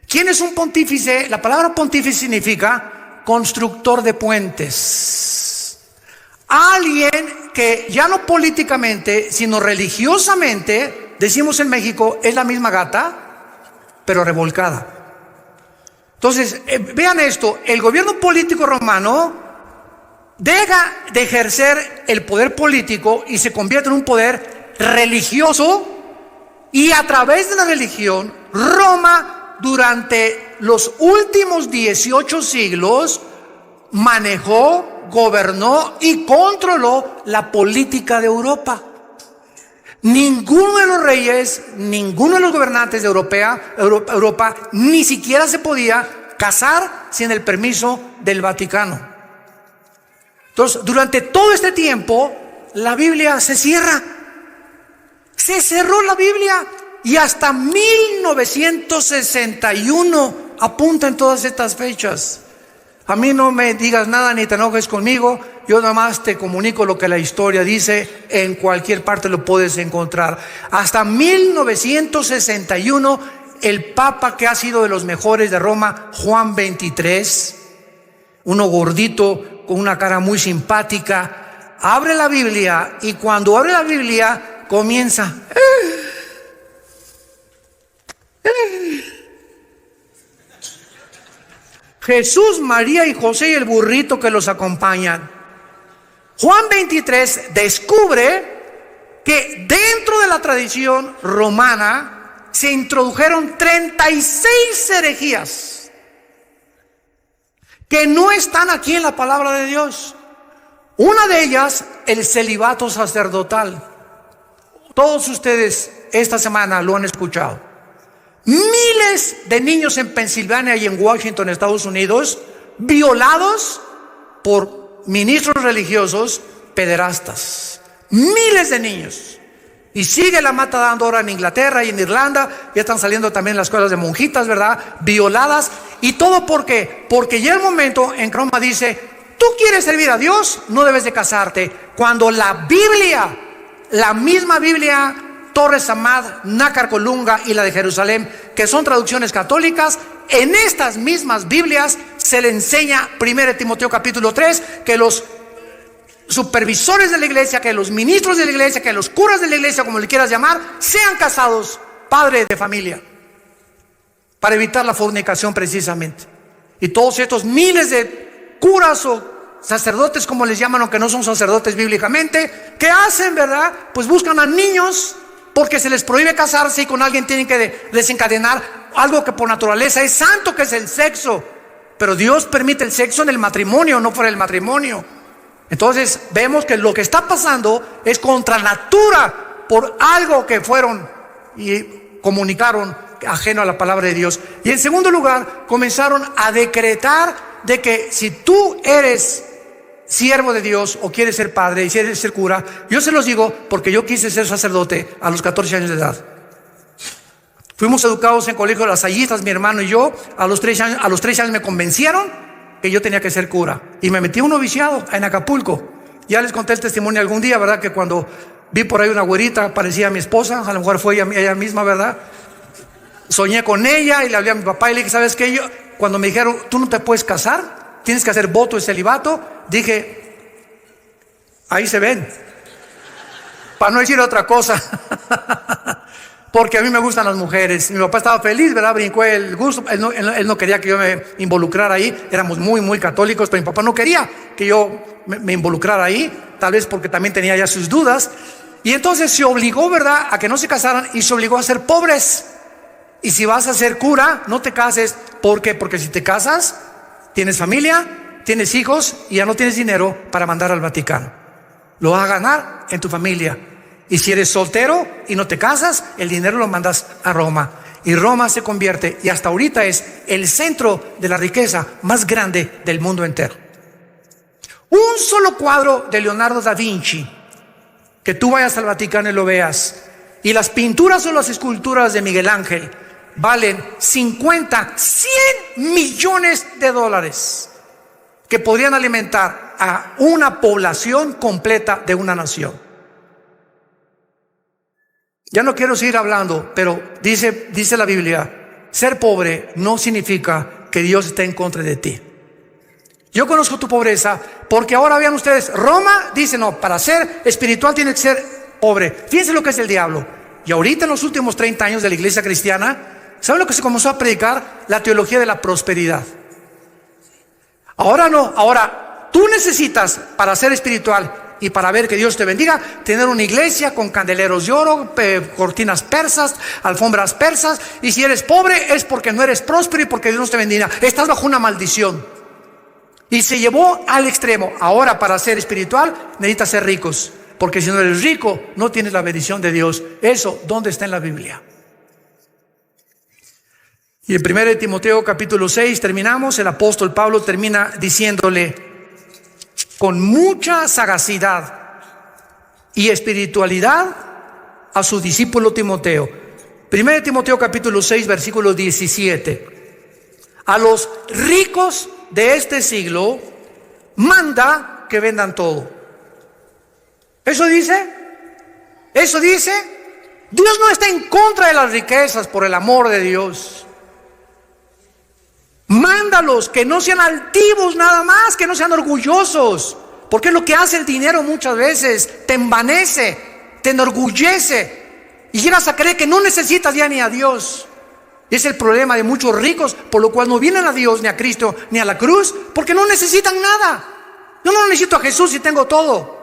¿Quién es un pontífice? La palabra pontífice significa constructor de puentes. Alguien que ya no políticamente, sino religiosamente, decimos en México, es la misma gata, pero revolcada. Entonces, vean esto, el gobierno político romano deja de ejercer el poder político y se convierte en un poder religioso, y a través de la religión, Roma durante los últimos 18 siglos manejó, gobernó y controló la política de Europa. Ninguno de los reyes, ninguno de los gobernantes de Europa ni siquiera se podía casar sin el permiso del Vaticano. Entonces, durante todo este tiempo, la Biblia se cierra. Se cerró la Biblia y hasta 1961 apunta en todas estas fechas. A mí no me digas nada ni te enojes conmigo, yo nada más te comunico lo que la historia dice, en cualquier parte lo puedes encontrar. Hasta 1961, el Papa que ha sido de los mejores de Roma, Juan XXIII, uno gordito con una cara muy simpática, abre la Biblia y cuando abre la Biblia comienza... Jesús, María y José y el burrito que los acompañan. Juan 23 descubre que dentro de la tradición romana se introdujeron 36 herejías que no están aquí en la palabra de Dios. Una de ellas, el celibato sacerdotal. Todos ustedes esta semana lo han escuchado. Miles de niños en Pensilvania y en Washington, Estados Unidos, violados por ministros religiosos pederastas. Miles de niños. Y sigue la mata dando ahora en Inglaterra y en Irlanda. Ya están saliendo también las escuelas de monjitas, ¿verdad? Violadas. ¿Y todo por qué? Porque ya el momento en que Roma dice, tú quieres servir a Dios, no debes de casarte. Cuando la Biblia, la misma Biblia, Torres Amad, Nácar Colunga y la de Jerusalén, que son traducciones católicas, en estas mismas Biblias se le enseña 1 Timoteo capítulo 3 que los supervisores de la iglesia, que los ministros de la iglesia, que los curas de la iglesia, como le quieras llamar, sean casados, padres de familia, para evitar la fornicación precisamente. Y todos estos miles de curas o sacerdotes, como les llaman, aunque no son sacerdotes bíblicamente, ¿qué hacen, verdad? Pues buscan a niños, porque se les prohíbe casarse y con alguien tienen que desencadenar algo que por naturaleza es santo, que es el sexo. Pero Dios permite el sexo en el matrimonio, no fuera del matrimonio. Entonces vemos que lo que está pasando es contra natura por algo que fueron y comunicaron ajeno a la palabra de Dios. Y en segundo lugar, comenzaron a decretar de que si tú eres siervo de Dios o quieres ser padre y quieres ser cura, yo se los digo porque yo quise ser sacerdote a los 14 años de edad. Fuimos educados en colegio lasallistas, mi hermano y yo. A los 13 años me convencieron que yo tenía que ser cura y me metí a un noviciado en Acapulco. Ya les conté el testimonio algún día, ¿verdad? Que cuando vi por ahí una güerita, parecía a mi esposa, a lo mejor fue ella misma, ¿verdad? Soñé con ella y le hablé a mi papá y le dije, ¿sabes qué? Cuando me dijeron, tú no te puedes casar, tienes que hacer voto de celibato, dije, ahí se ven, para no decir otra cosa, porque a mí me gustan las mujeres. Mi papá estaba feliz, ¿verdad? Brincó el gusto, él no quería que yo me involucrara ahí, éramos muy católicos, pero mi papá no quería que yo me involucrara ahí, tal vez porque también tenía ya sus dudas, y entonces se obligó, ¿verdad?, a que no se casaran y se obligó a ser pobres. Y si vas a ser cura, no te cases. ¿Por qué? Porque si te casas, tienes familia, tienes hijos y ya no tienes dinero para mandar al Vaticano. Lo vas a ganar en tu familia. Y si eres soltero y no te casas, el dinero lo mandas a Roma. Y Roma se convierte, y hasta ahorita es el centro de la riqueza más grande del mundo entero. Un solo cuadro de Leonardo da Vinci, que tú vayas al Vaticano y lo veas, Y las pinturas o las esculturas de Miguel Ángel valen 50, 100 millones de dólares que podrían alimentar a una población completa de una nación. Ya no quiero seguir hablando, pero dice la Biblia, ser pobre no significa que Dios esté en contra de ti. Yo conozco tu pobreza porque ahora vean ustedes, Roma dice no, para ser espiritual tiene que ser pobre. Fíjense lo que es el diablo. Y ahorita en los últimos 30 años de la iglesia cristiana, ¿saben lo que se comenzó a predicar? La teología de la prosperidad. Ahora no, ahora tú necesitas para ser espiritual y para ver que Dios te bendiga, tener una iglesia con candeleros de oro, cortinas persas, alfombras persas. Y si eres pobre es porque no eres próspero y porque Dios no te bendiga. Estás bajo una maldición. Y se llevó al extremo. Ahora para ser espiritual necesitas ser ricos, porque si no eres rico no tienes la bendición de Dios. Eso, ¿dónde está en la Biblia? Y en 1 Timoteo capítulo 6 terminamos. El apóstol Pablo termina diciéndole con mucha sagacidad y espiritualidad a su discípulo Timoteo. 1 Timoteo capítulo 6 versículo 17. A los ricos de este siglo manda que vendan todo. ¿Eso dice? Dios no está en contra de las riquezas, por el amor de Dios. Mándalos que no sean altivos nada más, que no sean orgullosos, porque es lo que hace el dinero muchas veces, te envanece, te enorgullece y llegas a creer que no necesitas ya ni a Dios. Y es el problema de muchos ricos, por lo cual no vienen a Dios, ni a Cristo, ni a la cruz, porque no necesitan nada. Yo no necesito a Jesús si tengo todo.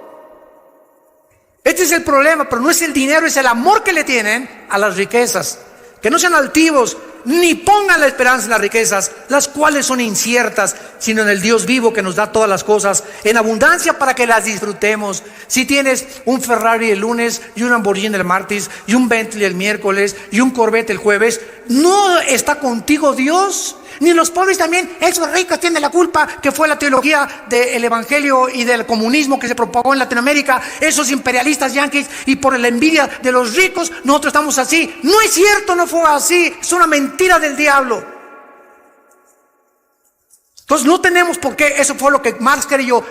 Este es el problema, pero no es el dinero, es el amor que le tienen a las riquezas. Que no sean altivos, ni pongan la esperanza en las riquezas, las cuales son inciertas, sino en el Dios vivo que nos da todas las cosas en abundancia para que las disfrutemos. Si tienes un Ferrari el lunes y un Lamborghini el martes y un Bentley el miércoles y un Corvette el jueves, ¿no está contigo Dios? Ni los pobres también, esos ricos tienen la culpa, que fue la teología del evangelio y del comunismo que se propagó en Latinoamérica, esos imperialistas yanquis, y por la envidia de los ricos nosotros estamos así. No es cierto, no fue así, es una mentira del diablo. Entonces no tenemos por qué, eso fue lo que Marx creyó,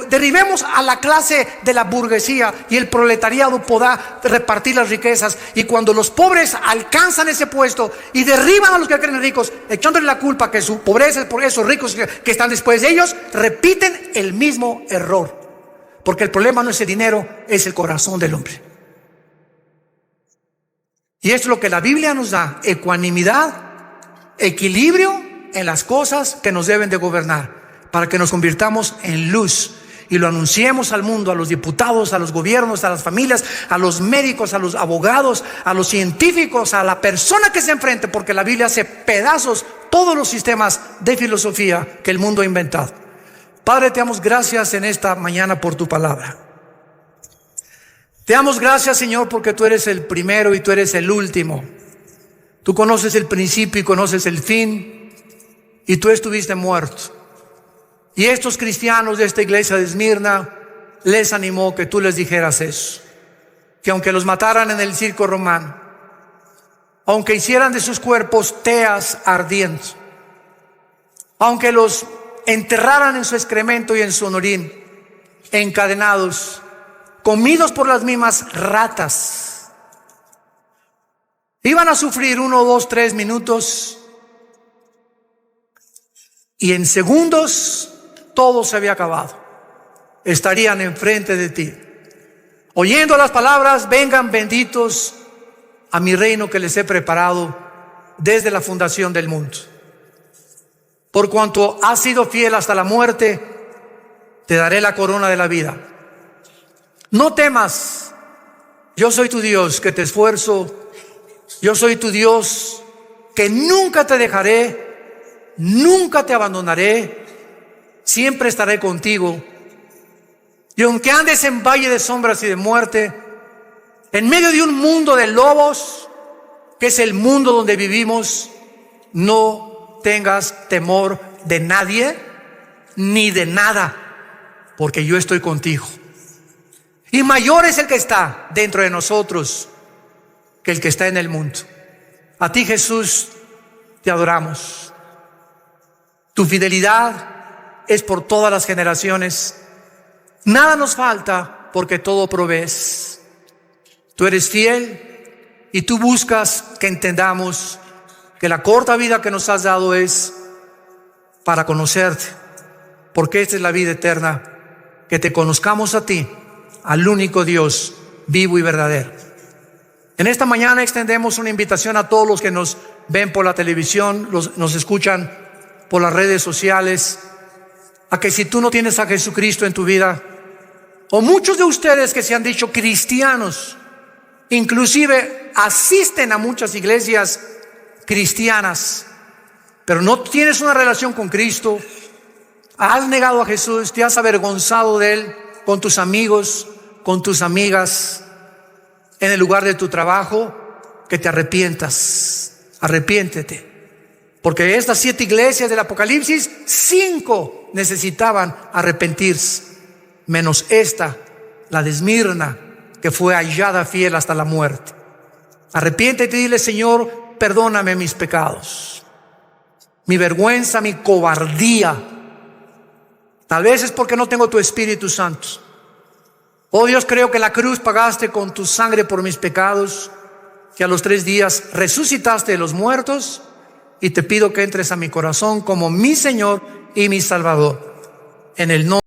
derribemos a la clase de la burguesía y el proletariado podrá repartir las riquezas. Y cuando los pobres alcanzan ese puesto y derriban a los que creen ricos, echándole la culpa que su pobreza es por esos ricos que están después de ellos, repiten el mismo error. Porque el problema no es el dinero, es el corazón del hombre. Y esto es lo que la Biblia nos da: ecuanimidad, equilibrio en las cosas que nos deben de gobernar, para que nos convirtamos en luz y lo anunciemos al mundo, a los diputados, a los gobiernos, a las familias, a los médicos, a los abogados, a los científicos, a la persona que se enfrente, porque la Biblia hace pedazos todos los sistemas de filosofía que el mundo ha inventado. Padre, te damos gracias en esta mañana por tu palabra. Te damos gracias, Señor, porque tú eres el primero y tú eres el último. Tú conoces el principio y conoces el fin. Y tú estuviste muerto. Y estos cristianos de esta iglesia de Esmirna les animó que tú les dijeras eso. Que aunque los mataran en el circo romano, aunque hicieran de sus cuerpos teas ardientes, aunque los enterraran en su excremento y en su orín, encadenados, comidos por las mismas ratas, iban a sufrir 1, 2, 3 minutos. Y en segundos todo se había acabado. Estarían enfrente de ti, oyendo las palabras: vengan benditos a mi reino que les he preparado desde la fundación del mundo. Por cuanto has sido fiel hasta la muerte, te daré la corona de la vida. No temas, yo soy tu Dios que te esfuerzo. Yo soy tu Dios que nunca te dejaré, nunca te abandonaré, siempre estaré contigo. Y aunque andes en valle de sombras y de muerte, en medio de un mundo de lobos, que es el mundo donde vivimos, no tengas temor de nadie ni de nada, porque yo estoy contigo. Y mayor es el que está dentro de nosotros que el que está en el mundo. A ti, Jesús, te adoramos. Tu fidelidad es por todas las generaciones. Nada nos falta porque todo provees. Tú eres fiel y tú buscas que entendamos que la corta vida que nos has dado es para conocerte, porque esta es la vida eterna, que te conozcamos a ti, al único Dios vivo y verdadero. En esta mañana extendemos una invitación a todos los que nos ven por la televisión, nos escuchan por las redes sociales, a que si tú no tienes a Jesucristo en tu vida, o muchos de ustedes que se han dicho cristianos, inclusive asisten a muchas iglesias cristianas, pero no tienes una relación con Cristo, has negado a Jesús, te has avergonzado de Él con tus amigos, con tus amigas, en el lugar de tu trabajo, que te arrepientas, arrepiéntete. Porque estas 7 iglesias del Apocalipsis, 5 necesitaban arrepentirse, menos esta, la de Esmirna, que fue hallada fiel hasta la muerte. Arrepiéntete y dile: Señor, perdóname mis pecados, mi vergüenza, mi cobardía. Tal vez es porque no tengo tu Espíritu Santo. Oh Dios, creo que la cruz pagaste con tu sangre por mis pecados, que a los 3 días resucitaste de los muertos, y te pido que entres a mi corazón como mi Señor y mi Salvador. En el nombre